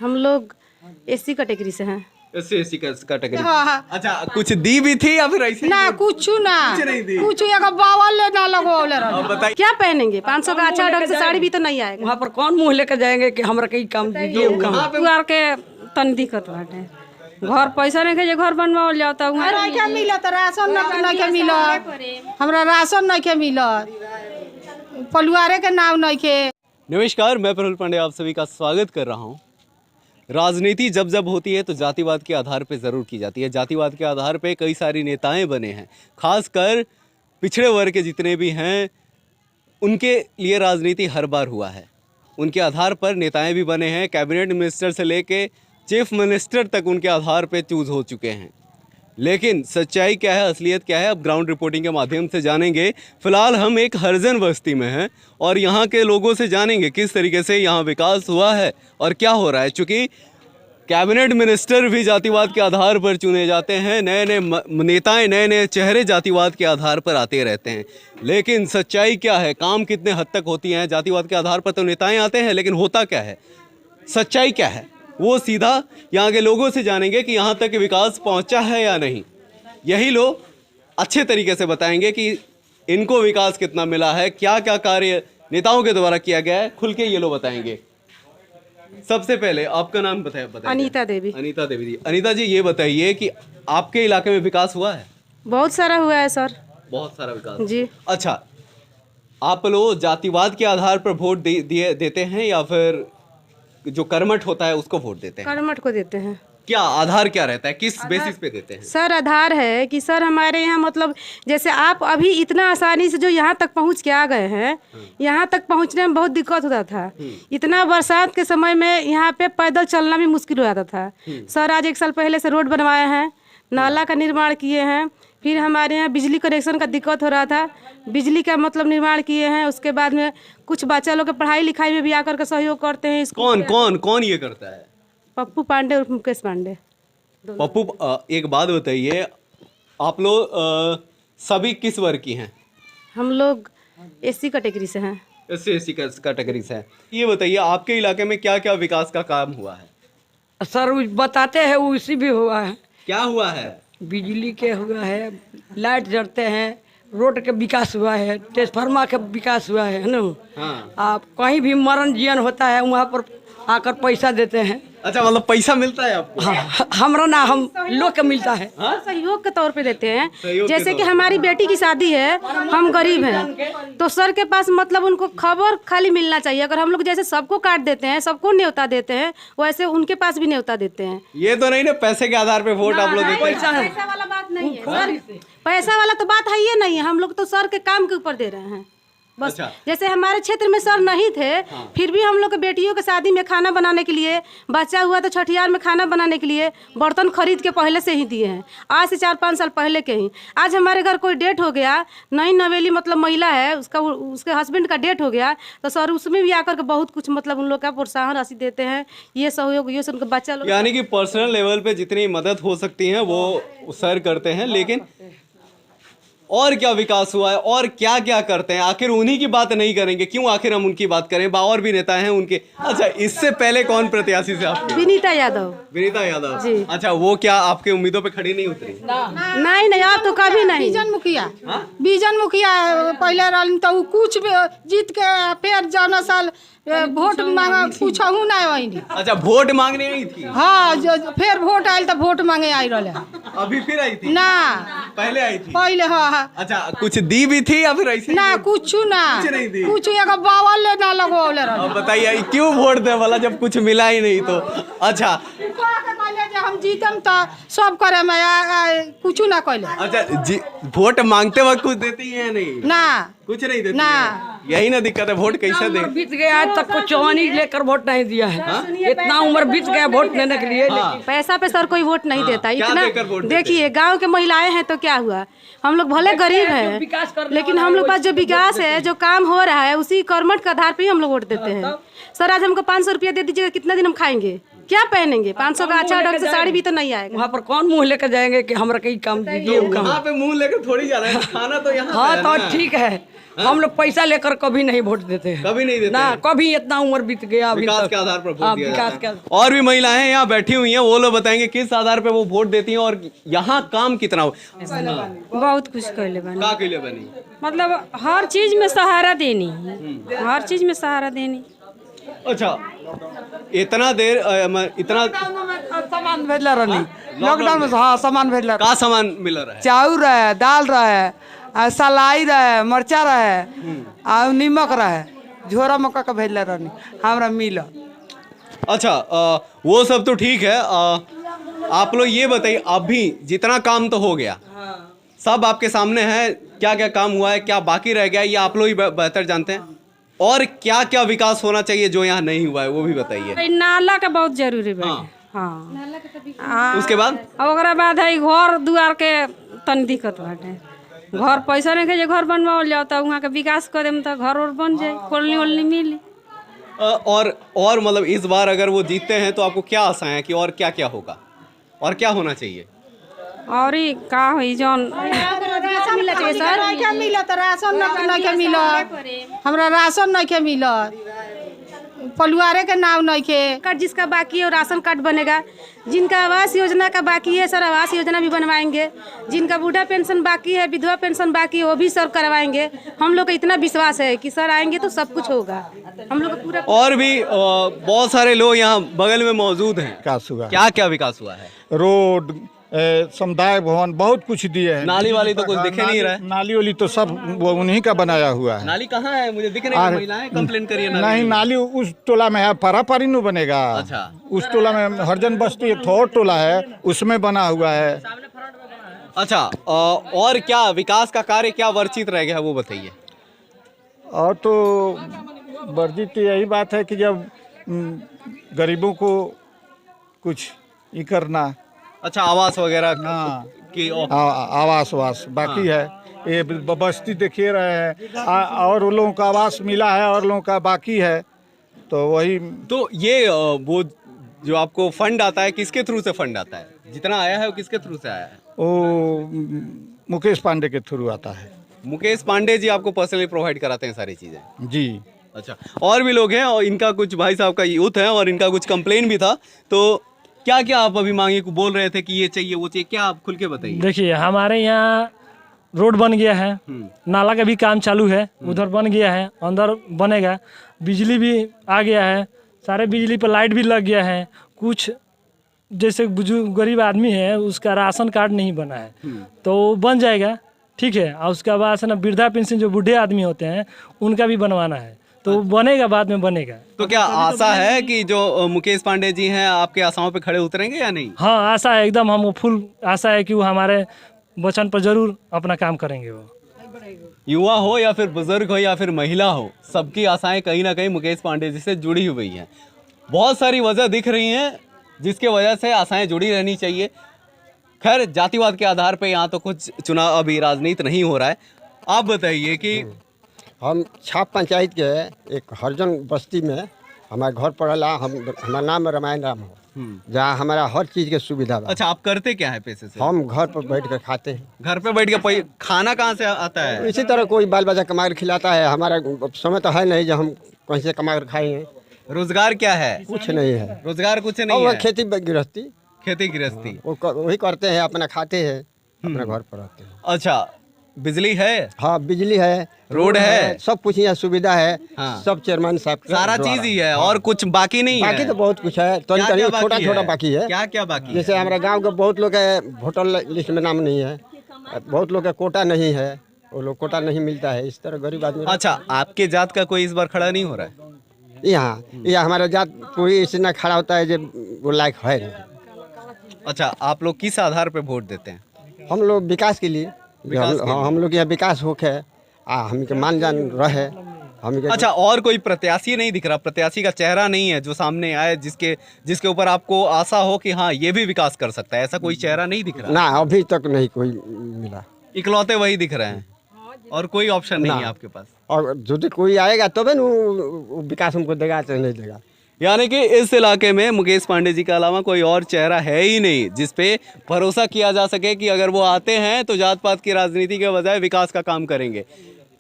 हम लोग SC category से हैं। SC category. हाँ। अच्छा, कुछ दी भी थी या फिर ऐसे ना कुछ ना नहीं दी? कुछ एक बावल ले ना लगवाले रह। अब बताइए क्या पहनेंगे? 500 का अच्छा ढंग से साड़ी भी तो नहीं आएगा। वहाँ पर कौन मुंह लेकर जाएंगे कि हमरा कहीं काम दीजिए परिवार के तन दिक्कत बाटे, घर पैसा नहीं के घर बनवाओ जाता हूँ। नहीं के मिलत राशन नहीं के मिलत, हमरा राशन नहीं के मिलत, परिवारे के नाम नहीं के। नमस्कार, मैं प्रफुल्ल पांडे आप सभी का स्वागत कर रहा हूं। राजनीति जब जब होती है तो जातिवाद के आधार पे ज़रूर की जाती है। जातिवाद के आधार पे कई सारी नेताएं बने हैं, खासकर पिछड़े वर्ग के जितने भी हैं उनके लिए राजनीति हर बार हुआ है। उनके आधार पर नेताएं भी बने हैं, कैबिनेट मिनिस्टर से लेके चीफ मिनिस्टर तक उनके आधार पे चूज हो चुके हैं। लेकिन सच्चाई क्या है, असलियत क्या है, अब ग्राउंड रिपोर्टिंग के माध्यम से जानेंगे। फिलहाल हम एक हरिजन बस्ती में हैं और यहाँ के लोगों से जानेंगे किस तरीके से यहाँ विकास हुआ है और क्या हो रहा है। चूँकि कैबिनेट मिनिस्टर भी जातिवाद के आधार पर चुने जाते हैं, नए नए नेताएं, नए नए चेहरे जातिवाद के आधार पर आते रहते हैं। लेकिन सच्चाई क्या है, काम कितने हद तक होती हैं? जातिवाद के आधार पर तो नेताएँ आते हैं, लेकिन होता क्या है, सच्चाई क्या है, वो सीधा यहाँ के लोगों से जानेंगे कि यहाँ तक विकास पहुँचा है या नहीं। यही लोग अच्छे तरीके से बताएंगे कि इनको विकास कितना मिला है, क्या क्या कार्य नेताओं के द्वारा किया गया है, खुल के ये लोग बताएंगे। सबसे पहले आपका नाम बताइए। अनीता देवी। अनीता देवी जी, अनीता जी ये बताइए कि आपके इलाके में विकास हुआ है? बहुत सारा हुआ है सर। बहुत सारा विकास जी। अच्छा, आप लोग जातिवाद के आधार पर वोट देते हैं या फिर जो कर्मठ होता है उसको वोट देते हैं? कर्मठ को देते हैं। क्या आधार क्या रहता है, किस बेसिस पे देते हैं? सर आधार है कि सर हमारे यहाँ मतलब जैसे आप अभी इतना आसानी से जो यहाँ तक पहुँच के आ गए हैं, यहाँ तक पहुँचने में बहुत दिक्कत होता था। इतना बरसात के समय में यहाँ पे पैदल चलना भी मुश्किल हो जाता था। सर आज 1 साल पहले से रोड बनवाए हैं, नाला का निर्माण किए हैं, फिर हमारे यहाँ बिजली कनेक्शन का दिक्कत हो रहा था, बिजली का मतलब निर्माण किए हैं। उसके बाद में कुछ बच्चा लोग के पढ़ाई लिखाई में भी आकर के सहयोग करते हैं। कौन ये करता है? पप्पू पांडे और मुकेश पांडे। पप्पू, एक बात बताइए, आप लोग सभी किस वर्ग की हैं? हम लोग एससी कैटेगरी से हैं। एससी कैटेगरी से हैं। ये बताइए आपके इलाके में क्या क्या विकास का काम हुआ है? सर बताते हैं, उसी भी हुआ है। क्या हुआ है? बिजली के हुआ है, लाइट जलते हैं, रोड के विकास हुआ है, ट्रांसफार्मर के विकास हुआ है ना। हाँ। आप कहीं भी मरण जीवन होता है वहाँ पर आकर पैसा देते हैं। अच्छा, मतलब पैसा मिलता है आपको? हाँ, हमरा ना, हम लोग के मिलता है। सहयोग के तौर पे देते हैं। जैसे कि हमारी बेटी की शादी है, हम गरीब हैं, तो सर के पास मतलब उनको खबर खाली मिलना चाहिए। अगर हम लोग जैसे सबको काट देते हैं, सबको न्योता देते हैं, वैसे उनके पास भी न्योता देते हैं। ये तो नहीं ना पैसे के आधार पे वोट आप लोग देते हैं? पैसा वाला बात नहीं है सर, पैसा वाला तो बात है ही नहीं है। हम लोग तो सर के काम के ऊपर दे रहे हैं बस। अच्छा। जैसे हमारे क्षेत्र में सर नहीं थे, फिर भी हम लोग के बेटियों के शादी में खाना बनाने के लिए, बच्चा हुआ तो छठियार में खाना बनाने के लिए बर्तन खरीद के पहले से ही दिए हैं, आज से 4-5 साल पहले के ही। आज हमारे घर कोई डेट हो गया, नई नवेली मतलब महिला है, उसके हस्बैंड का डेट हो गया, तो सर उसमें भी आकर के बहुत कुछ मतलब उन लोग का प्रोत्साहन राशि देते हैं। ये सहयोग, ये उनके बच्चा लोग, यानी कि पर्सनल लेवल पे जितनी मदद हो सकती है वो सर करते हैं। लेकिन और क्या विकास हुआ है और क्या क्या करते हैं, आखिर उन्हीं की बात नहीं करेंगे? क्यों आखिर हम उनकी बात करें? और भी नेता हैं उनके। अच्छा, इससे पहले कौन प्रत्याशी से आप? विनीता यादव। विनीता यादव जी। अच्छा, वो क्या आपके उम्मीदों पे खड़ी नहीं उतरी? नहीं, आप तो कभी नहीं। बीजन मुखिया पहले रहन तो कुछ जीत के फिर जाना साल वोट मांगा, कुछ हूँ ना वही। अच्छा, वोट मांगने आई थी? हाँ, फिर वोट आयल तो वोट मांगे आई रहे। अभी फिर आई थी? ना, पहले आई थी? पहले। हाँ। अच्छा, कुछ दी भी थी या फिर ऐसे? ना कुछ ना, नहीं दी। कुछ एक बावल ले ना लगवाले रहे। अब बताइए क्यों वोट दे वाला जब कुछ मिला ही नहीं तो? अच्छा, हम जीतम तो सब करे में कुछ ना कहले। अच्छा, वोट मांगते वक्त कुछ देती है? नहीं ना, कुछ नहीं देती ना। यही ना दिक्कत है, वोट कैसे दे? बीत गया आज तक कुछ चौहानी लेकर वोट नहीं दिया है। इतना उम्र बीत गया वोट देने के लिए। पैसा पे सर कोई वोट नहीं देता। क्या इतना देकर वोट देते देखिए, गांव के महिलाएं हैं तो क्या हुआ, हम लोग भले गरीब हैं, लेकिन हम लोग पास जो विकास है, जो काम हो रहा है, उसी कर्मठ के आधार पे ही हम लोग वोट देते हैं। सर आज हमको 500 रुपया दे दीजिएगा, कितना दिन हम खाएंगे? क्या पहनेंगे? 500 का अच्छा ढंग से साड़ी भी तो नहीं आएगा। वहाँ पर कौन मुंह लेकर जाएंगे कि हमरा कहीं काम दीजिए वो काम। वहाँ पे मुंह लेकर थोड़ी जाना है, खाना तो यहाँ हाँ पे है तो ना। ठीक है, हम लोग पैसा लेकर कभी नहीं वोट देते हैं, कभी नहीं देते ना हैं। कभी। इतना उम्र बीत गया अभी विकास तक। के आधार पर वोट हाँ, दिया विकास जाता है। के और भी महिलाएं यहाँ बैठी हुई हैं, वो लोग बताएंगे किस आधार पे वो वोट देती हैं और यहाँ काम कितना हो। बहुत कुछ कैले बनी, का के लिए बनी? मतलब हर चीज में सहारा देनी, हर चीज में सहारा देनी। अच्छा, इतना देर इतना सामान भेजला रहनी लॉकडाउन में। हाँ सामान भेजला, का सामान मिल रहा है? चाउर रहे, दाल रहे, सलाई रहे, मरचा रहे, आ नीमक रहे, झोरा मक्का का भेजला रहनी हमरा मिला। अच्छा, वो सब तो ठीक है। आप लोग ये बताइए, अभी जितना काम तो हो गया, सब आपके सामने है, क्या क्या काम हुआ है, क्या बाकी रह गया, ये आप लोग ही बेहतर जानते हैं। और क्या क्या विकास होना चाहिए जो यहाँ नहीं हुआ है वो भी बताइए। नाला का बहुत जरूरी बा। हाँ। हाँ, उसके बाद ओकरा बाद है घर दुआर के तनी दिक्कत बाटे। घर पैसा नहीं के घर बनवाओ जाओ तो वहाँ के विकास कर देम तो घर और बन जाए, कॉलोनी वोलोनी मिली। और मतलब इस बार अगर वो जीतते हैं तो आपको क्या आशा है कि और क्या क्या होगा और क्या होना चाहिए? और ही का हुई जौन राशन नहीं के मिलत, राशन नहीं के मिलत, हमरा राशन नहीं के मिलत, परिवारे के नाम नहीं के। कार्ड जिसका बाकी है वो राशन कार्ड बनेगा। जिनका आवास योजना का बाकी है सर आवास योजना भी बनवाएंगे। जिनका बूढ़ा पेंशन बाकी है, विधवा पेंशन बाकी है, वो भी सर करवाएंगे। हम लोग का इतना विश्वास है कि सर आएंगे तो सब कुछ होगा। हम लोग का पूरा और भी बहुत सारे लोग यहाँ बगल में मौजूद हैं। विकास हुआ है। क्या क्या विकास हुआ है? रोड, समुदाय भवन, बहुत कुछ दिए हैं। नाली वाली तो कुछ दिखे नहीं रहा है। नाली वाली तो सब वो उन्हीं का बनाया हुआ है। नाली कहाँ है? मुझे दिख नहीं रहा। महिलाएं कंप्लेन करिए नहीं, नाली उस टोला में है, पारापारी नु बनेगा। अच्छा। उस टोला में हरजन बस्ती एक और टोला है, उसमें बना हुआ है। अच्छा, और क्या विकास का कार्य क्या वर्चित रह गया है वो बताइए। और तो वर्जित यही बात है कि जब गरीबों को कुछ ये करना। अच्छा, आवास वगैरह हाँ। की आवास बाकी है। ये बस्ती देखिए रहे हैं, और लोगों का आवास मिला है और लोगों का बाकी है। तो वही तो ये वो जो आपको फंड आता है किसके थ्रू से फंड आता है? जितना आया है वो किसके थ्रू से आया है? वो मुकेश पांडे के थ्रू आता है। मुकेश पांडे जी आपको पर्सनली प्रोवाइड कराते हैं सारी चीजें? जी। अच्छा, और भी लोग हैं और इनका कुछ भाई साहब का यूथ है और इनका कुछ कंप्लेन भी था। तो क्या क्या आप अभी मांगे को बोल रहे थे कि ये चाहिए वो चाहिए, क्या आप खुल के बताइए। देखिए हमारे यहाँ रोड बन गया है, नाला का भी काम चालू है, उधर बन गया है, अंदर बनेगा। बिजली भी आ गया है, सारे बिजली पर लाइट भी लग गया है। कुछ जैसे बुजुर्ग गरीब आदमी है उसका राशन कार्ड नहीं बना है तो बन जाएगा, ठीक है। और उसके बाद से ना वृद्धा पेंशन जो बूढ़े आदमी होते हैं उनका भी बनवाना है, तो बनेगा, बाद में बनेगा। तो क्या आशा है कि जो मुकेश पांडे जी हैं आपके आशाओं पे खड़े उतरेंगे या नहीं? हाँ आशा है, एकदम हम फुल आशा है कि वो हमारे वचन पर जरूर अपना काम करेंगे। वो युवा हो या फिर बुजुर्ग हो या फिर महिला हो, सबकी आशाएं कहीं ना कहीं मुकेश पांडे जी से जुड़ी हुई हैं। बहुत सारी वजह दिख रही हैं जिसके वजह से आशाएं जुड़ी रहनी चाहिए। खैर, जातिवाद के आधार पे यहाँ तो कुछ चुनाव अभी राजनीति नहीं हो रहा है। आप बताइए कि हम छाप पंचायत के एक हरजन बस्ती में हमारे घर पड़ला। हमारा नाम रामायण राम हो, जहाँ हमारा हर चीज़ के सुविधा बा। अच्छा, आप करते क्या है पैसे से? हम घर पर बैठ कर खाते हैं। घर पे बैठ के खाना कहाँ से आता है? इसी तरह कोई बाल बच्चा कमा कर खिलाता है। हमारा समय तो है नहीं जो हम कहीं से कमा कर खाएंगे। रोजगार क्या है? कुछ नहीं है। रोजगार कुछ नहीं और है। खेती गृहस्थी, खेती गृहस्थी वही करते हैं, अपना खाते हैं, अपना घर पर रहते हैं। अच्छा, बिजली है? हाँ, बिजली है, रोड है, सब कुछ यहाँ सुविधा है। हाँ। सब चेयरमैन साहब के सारा द्वारा। चीज ही है और कुछ बाकी नहीं है? बाकी तो बहुत कुछ है, तो क्या क्या छोटा बाकी छोटा है? बाकी है। क्या क्या बाकी है? जैसे हमारे गांव के बहुत लोग है वोटर लिस्ट में नाम नहीं है, बहुत लोग का कोटा नहीं है, वो लोग कोटा नहीं मिलता है। इस तरह गरीब आदमी। अच्छा, आपके जात का कोई इस बार खड़ा नहीं हो रहा है? यहाँ हमारा जात कोई इससे ना खड़ा होता है जो वो लायक है। अच्छा, आप लोग किस आधार पे वोट देते हैं? हम लोग विकास के लिए, विकास के लिए। हम लोग यहाँ विकास होके हम के मान जान रहे हम के। अच्छा, और कोई प्रत्याशी नहीं दिख रहा? प्रत्याशी का चेहरा नहीं है जो सामने आए जिसके ऊपर आपको आशा हो कि हाँ ये भी विकास कर सकता है, ऐसा कोई चेहरा नहीं दिख रहा? ना, अभी तक नहीं कोई मिला। इकलौते वही दिख रहे हैं और कोई ऑप्शन नहीं है आपके पास? और यदि कोई आएगा तब न विकास हमको देगा चाहे नहीं देगा। यानी कि इस इलाके में मुकेश पांडे जी के अलावा कोई और चेहरा है ही नहीं जिस पे भरोसा किया जा सके कि अगर वो आते हैं तो जात पात की राजनीति के बजाय विकास का काम करेंगे।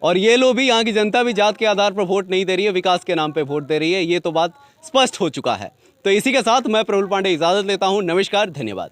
और ये लोग भी, यहाँ की जनता भी जात के आधार पर वोट नहीं दे रही है, विकास के नाम पे वोट दे रही है। ये तो बात स्पष्ट हो चुका है। तो इसी के साथ मैं प्रफुल्ल पांडे इजाजत लेता हूँ। नमस्कार, धन्यवाद।